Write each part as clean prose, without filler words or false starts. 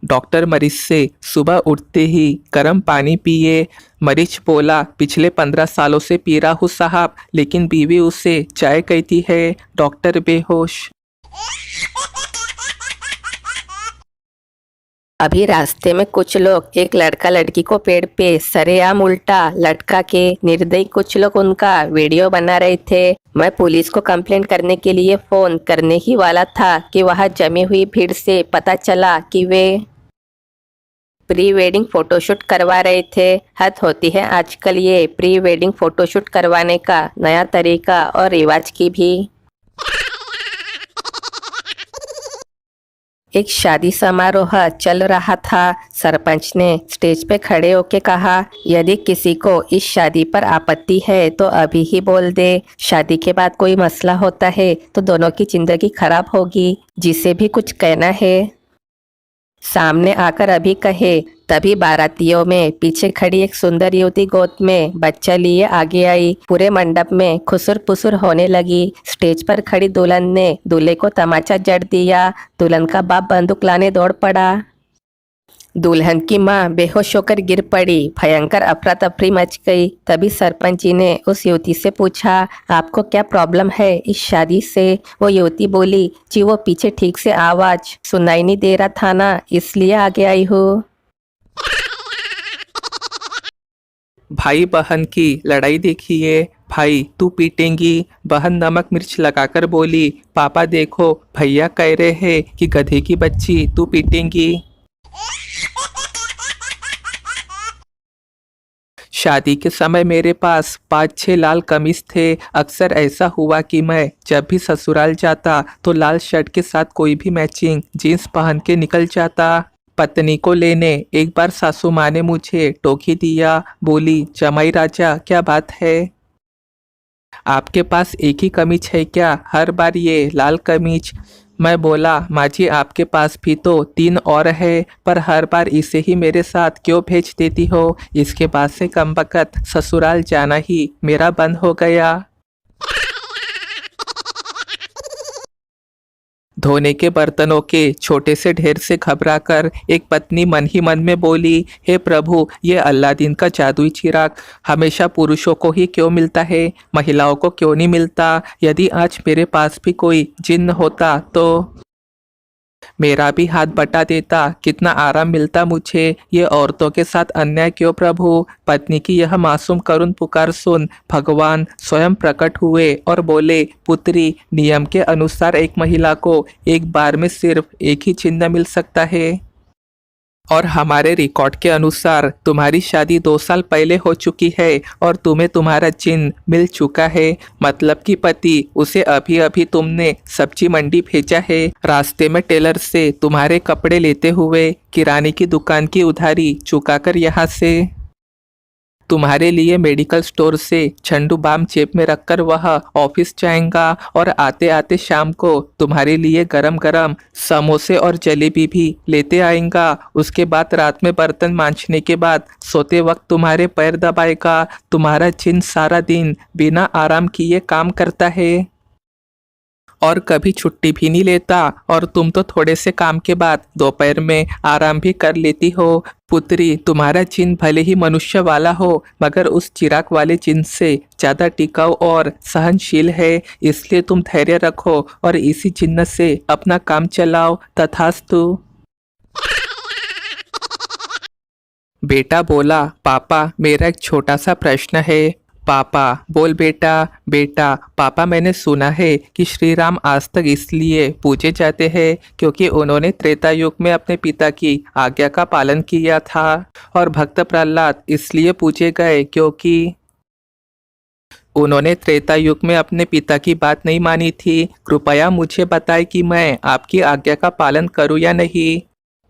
Doctor मरीज से सुबह उठते ही गर्म पानी पिए। मरीज बोला, पिछले 15 सालों से पी रहा हूँ साहब, लेकिन बीवी उसे चाय कहती है। डॉक्टर बेहोश। अभी रास्ते में कुछ लोग एक लड़का लड़की को पेड़ पे सरेआम उल्टा लटका के निर्दयी कुछ लोग उनका वीडियो बना रहे थे। मैं पुलिस को कंप्लेंट करने के लिए फोन करने ही वाला था कि वहां जमी हुई भीड़ से पता चला कि वे प्री वेडिंग फोटोशूट करवा रहे थे। हद होती है आजकल ये प्री वेडिंग फोटोशूट करवाने का नया तरीका और रिवाज की भी। एक शादी समारोह चल रहा था। सरपंच ने स्टेज पे खड़े होके कहा, यदि किसी को इस शादी पर आपत्ति है तो अभी ही बोल दे। शादी के बाद कोई मसला होता है तो दोनों की जिंदगी खराब होगी। जिसे भी कुछ कहना है सामने आकर अभी कहे। तभी बारातियों में पीछे खड़ी एक सुंदर युवती गोद में बच्चा लिए आगे आई। पूरे मंडप में खुसुर पुसुर होने लगी। स्टेज पर खड़ी दुल्हन ने दूल्हे को तमाचा जड़ दिया। दुल्हन का बाप बंदूक लाने दौड़ पड़ा। दुल्हन की मां बेहोश होकर गिर पड़ी। भयंकर अफरा तफरी मच गई। तभी सरपंच जी ने उस युवती से पूछा, आपको क्या प्रॉब्लम है इस शादी से? वो युवती बोली, जी वो पीछे ठीक से आवाज सुनाई नहीं दे रहा था ना, इसलिए आगे आई हूँ। भाई बहन की लड़ाई देखिए। भाई, तू पीटेंगी? बहन नमक मिर्च लगाकर बोली, पापा देखो, भैया कह रहे हैं कि गधे की बच्ची तू पीटेंगी। शादी के समय मेरे पास 5-6 लाल कमीज थे। अक्सर ऐसा हुआ कि मैं जब भी ससुराल जाता तो लाल शर्ट के साथ कोई भी मैचिंग जीन्स पहन के निकल जाता। पत्नी को लेने एक बार सासू माँ ने मुझे टोकी दिया। बोली, जमाई राजा क्या बात है, आपके पास एक ही कमीज है क्या? हर बार ये लाल कमीज। मैं बोला, माँ जी आपके पास भी तो 3 और है, पर हर बार इसे ही मेरे साथ क्यों भेज देती हो? इसके बाद से कमबख्त ससुराल जाना ही मेरा बंद हो गया। धोने के बर्तनों के छोटे से ढेर से घबराकर एक पत्नी मन ही मन में बोली, हे प्रभु, ये अल्लादीन का जादुई चिराग हमेशा पुरुषों को ही क्यों मिलता है, महिलाओं को क्यों नहीं मिलता? यदि आज मेरे पास भी कोई जिन्न होता तो मेरा भी हाथ बटा देता, कितना आराम मिलता मुझे। ये औरतों के साथ अन्याय क्यों प्रभु? पत्नी की यह मासूम करुण पुकार सुन भगवान स्वयं प्रकट हुए और बोले, पुत्री, नियम के अनुसार एक महिला को एक बार में सिर्फ एक ही चिन्ह मिल सकता है, और हमारे रिकॉर्ड के अनुसार तुम्हारी शादी 2 साल पहले हो चुकी है और तुम्हें तुम्हारा चिन्ह मिल चुका है। मतलब कि पति उसे अभी अभी तुमने सब्जी मंडी भेजा है। रास्ते में टेलर से तुम्हारे कपड़े लेते हुए किराने की दुकान की उधारी चुकाकर यहाँ से तुम्हारे लिए मेडिकल स्टोर से झंडू बाम जेब में रखकर वह ऑफिस जाएगा, और आते आते शाम को तुम्हारे लिए गरम गरम समोसे और जलेबी भी लेते आएगा। उसके बाद रात में बर्तन मांजने के बाद सोते वक्त तुम्हारे पैर दबाएगा। तुम्हारा जिन सारा दिन बिना आराम किए काम करता है और कभी छुट्टी भी नहीं लेता, और तुम तो थोड़े से काम के बाद दोपहर में आराम भी कर लेती हो। पुत्री, तुम्हारा जिन भले ही मनुष्य वाला हो, मगर उस चिराग वाले जिन से ज़्यादा टिकाऊ और सहनशील है। इसलिए तुम धैर्य रखो और इसी जिन्न से अपना काम चलाओ। तथास्तु। बेटा बोला, पापा मेरा एक छोटा सा प्रश्न है। पापा, बोल बेटा। बेटा, पापा मैंने सुना है कि श्री राम आज तक इसलिए पूजे जाते हैं क्योंकि उन्होंने त्रेता युग में अपने पिता की आज्ञा का पालन किया था, और भक्त प्रहलाद इसलिए पूजे गए क्योंकि उन्होंने त्रेता युग में अपने पिता की बात नहीं मानी थी। कृपया मुझे बताएं कि मैं आपकी आज्ञा का पालन करूं या नहीं।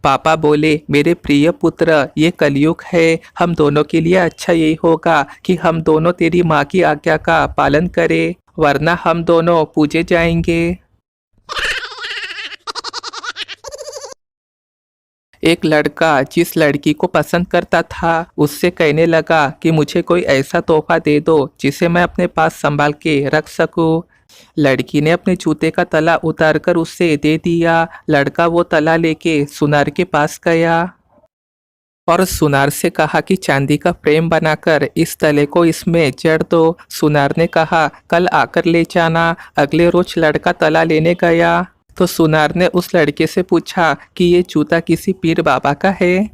पापा बोले, मेरे प्रिय पुत्र, ये कलयुग है। हम दोनों के लिए अच्छा यही होगा कि हम दोनों तेरी माँ की आज्ञा का पालन करें, वरना हम दोनों पूजे जाएंगे। एक लड़का जिस लड़की को पसंद करता था उससे कहने लगा कि मुझे कोई ऐसा तोहफा दे दो जिसे मैं अपने पास संभाल के रख सकूं। लड़की ने अपने जूते का तला उतारकर उसे दे दिया। लड़का वो तला लेके सुनार के पास गया और सुनार से कहा कि चांदी का फ्रेम बनाकर इस तले को इसमें जड़ दो। सुनार ने कहा कल आकर ले जाना। अगले रोज लड़का तला लेने गया तो सुनार ने उस लड़के से पूछा कि ये जूता किसी पीर बाबा का है।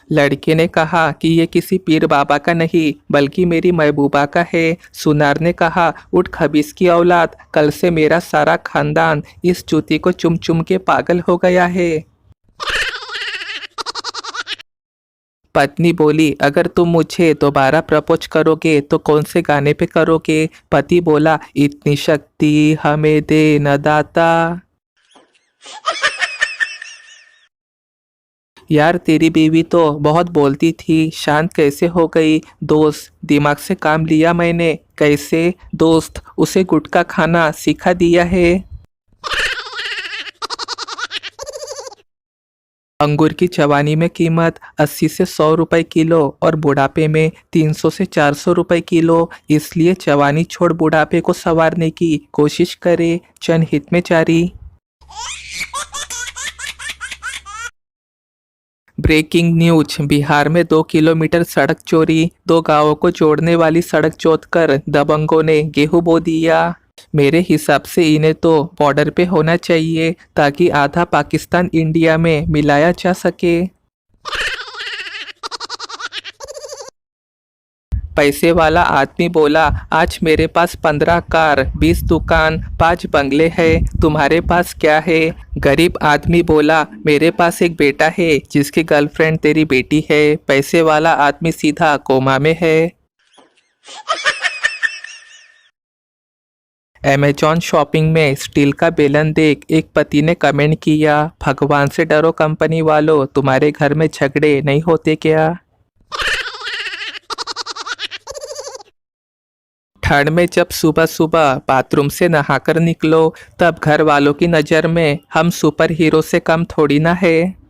लड़के ने कहा कि ये किसी पीर बाबा का नहीं बल्कि मेरी महबूबा का है। सुनार ने कहा उठ खबीस की औलाद, कल से मेरा सारा खानदान इस जूती को चुम चुम के पागल हो गया है। पत्नी बोली अगर तुम मुझे दोबारा प्रपोज करोगे तो कौन से गाने पे करोगे? पति बोला इतनी शक्ति हमें दे न दाता। यार तेरी बीवी तो बहुत बोलती थी, शांत कैसे हो गई? दोस्त दिमाग से काम लिया मैंने। कैसे? दोस्त उसे गुटखा खाना सिखा दिया है। अंगूर की जवानी में कीमत 80 से 100 रुपए किलो और बुढ़ापे में 300 से 400 रुपए किलो। इसलिए जवानी छोड़ बुढ़ापे को संवारने की कोशिश करे। जनहित में जारी। ब्रेकिंग न्यूज, बिहार में 2 किलोमीटर सड़क चोरी। 2 गांवों को जोड़ने वाली सड़क जोतकर दबंगों ने गेहूं बो दिया। मेरे हिसाब से इन्हें तो बॉर्डर पे होना चाहिए ताकि आधा पाकिस्तान इंडिया में मिलाया जा सके। पैसे वाला आदमी बोला आज मेरे पास 15 कार, 20 दुकान, 5 बंगले हैं, तुम्हारे पास क्या है? गरीब आदमी बोला मेरे पास एक बेटा है जिसकी गर्लफ्रेंड तेरी बेटी है। पैसे वाला आदमी सीधा कोमा में है। अमेजॉन शॉपिंग में स्टील का बेलन देख एक पति ने कमेंट किया भगवान से डरो कंपनी वालों, तुम्हारे घर में झगड़े नहीं होते क्या? ठंड में जब सुबह सुबह बाथरूम से नहाकर निकलो तब घर वालों की नज़र में हम सुपर हीरो से कम थोड़ी ना है।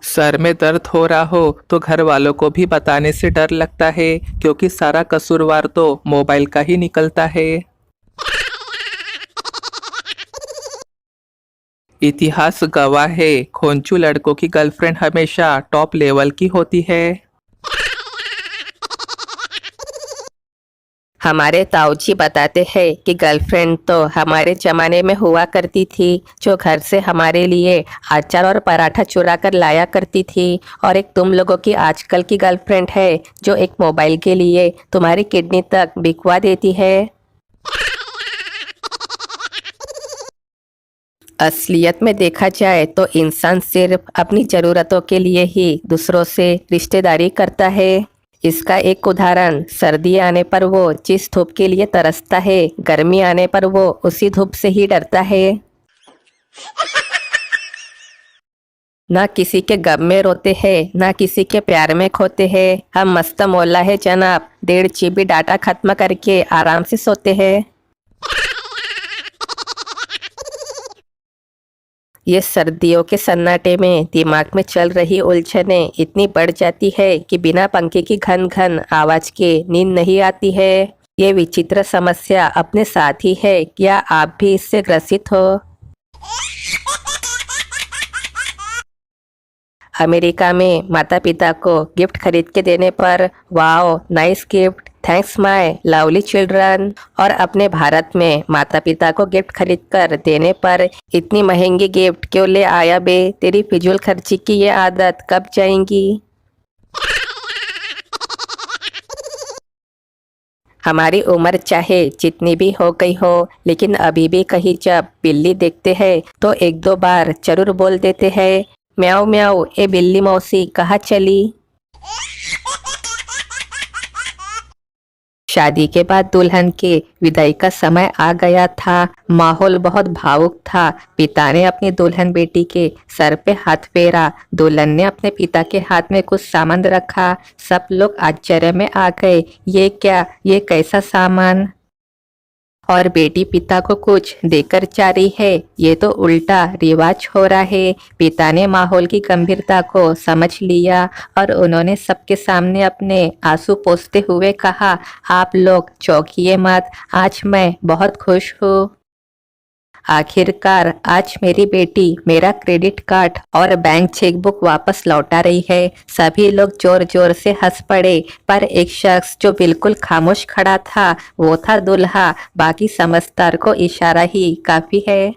सर में दर्द हो रहा हो तो घर वालों को भी बताने से डर लगता है क्योंकि सारा कसूरवार तो मोबाइल का ही निकलता है। इतिहास गवाह है खोंचू लड़कों की गर्लफ्रेंड हमेशा टॉप लेवल की होती है। हमारे ताऊजी बताते हैं कि गर्लफ्रेंड तो हमारे जमाने में हुआ करती थी जो घर से हमारे लिए अचार और पराठा चुरा कर लाया करती थी, और एक तुम लोगों की आजकल की गर्लफ्रेंड है जो एक मोबाइल के लिए तुम्हारी किडनी तक बिकवा देती है। असलियत में देखा जाए तो इंसान सिर्फ अपनी ज़रूरतों के लिए ही दूसरों से रिश्तेदारी करता है। इसका एक उदाहरण सर्दी आने पर वो जिस धूप के लिए तरसता है, गर्मी आने पर वो उसी धूप से ही डरता है। ना किसी के गम में रोते हैं, ना किसी के प्यार में खोते हैं। हम मस्त मौला है जनाब, 1.5 GB डाटा खत्म करके आराम से सोते हैं। ये सर्दियों के सन्नाटे में दिमाग में चल रही उलझनें इतनी बढ़ जाती है कि बिना पंखे की घन घन आवाज के नींद नहीं आती है। ये विचित्र समस्या अपने साथ ही है, क्या आप भी इससे ग्रसित हो? अमेरिका में माता पिता को गिफ्ट खरीद के देने पर wow nice gift, thanks my lovely children, और अपने भारत में माता पिता को गिफ्ट खरीद कर देने पर इतनी महंगी गिफ्ट क्यों ले आया बे, तेरी फिजूल खर्ची की ये आदत कब जाएंगी? हमारी उम्र चाहे जितनी भी हो गई हो लेकिन अभी भी कहीं जब बिल्ली देखते हैं तो 1-2 बार जरूर बोल देते हैं म्याऊ म्याऊ, ए बिल्ली मौसी कहाँ चली? शादी के बाद दुल्हन के विदाई का समय आ गया था। माहौल बहुत भावुक था। पिता ने अपनी दुल्हन बेटी के सर पे हाथ फेरा। दुल्हन ने अपने पिता के हाथ में कुछ सामान रखा। सब लोग आश्चर्य में आ गए, ये क्या, ये कैसा सामान? और बेटी पिता को कुछ देकर जा रही है। ये तो उल्टा रिवाज हो रहा है। पिता ने माहौल की गंभीरता को समझ लिया और उन्होंने सबके सामने अपने आंसू पोंछते हुए कहा, आप लोग चौंकिए मत, आज मैं बहुत खुश हूँ। आखिरकार आज मेरी बेटी मेरा क्रेडिट कार्ड और बैंक चेकबुक वापस लौटा रही है। सभी लोग जोर जोर से हंस पड़े, पर एक शख्स जो बिल्कुल खामोश खड़ा था वो था दूल्हा। बाकी समझदार को इशारा ही काफी है।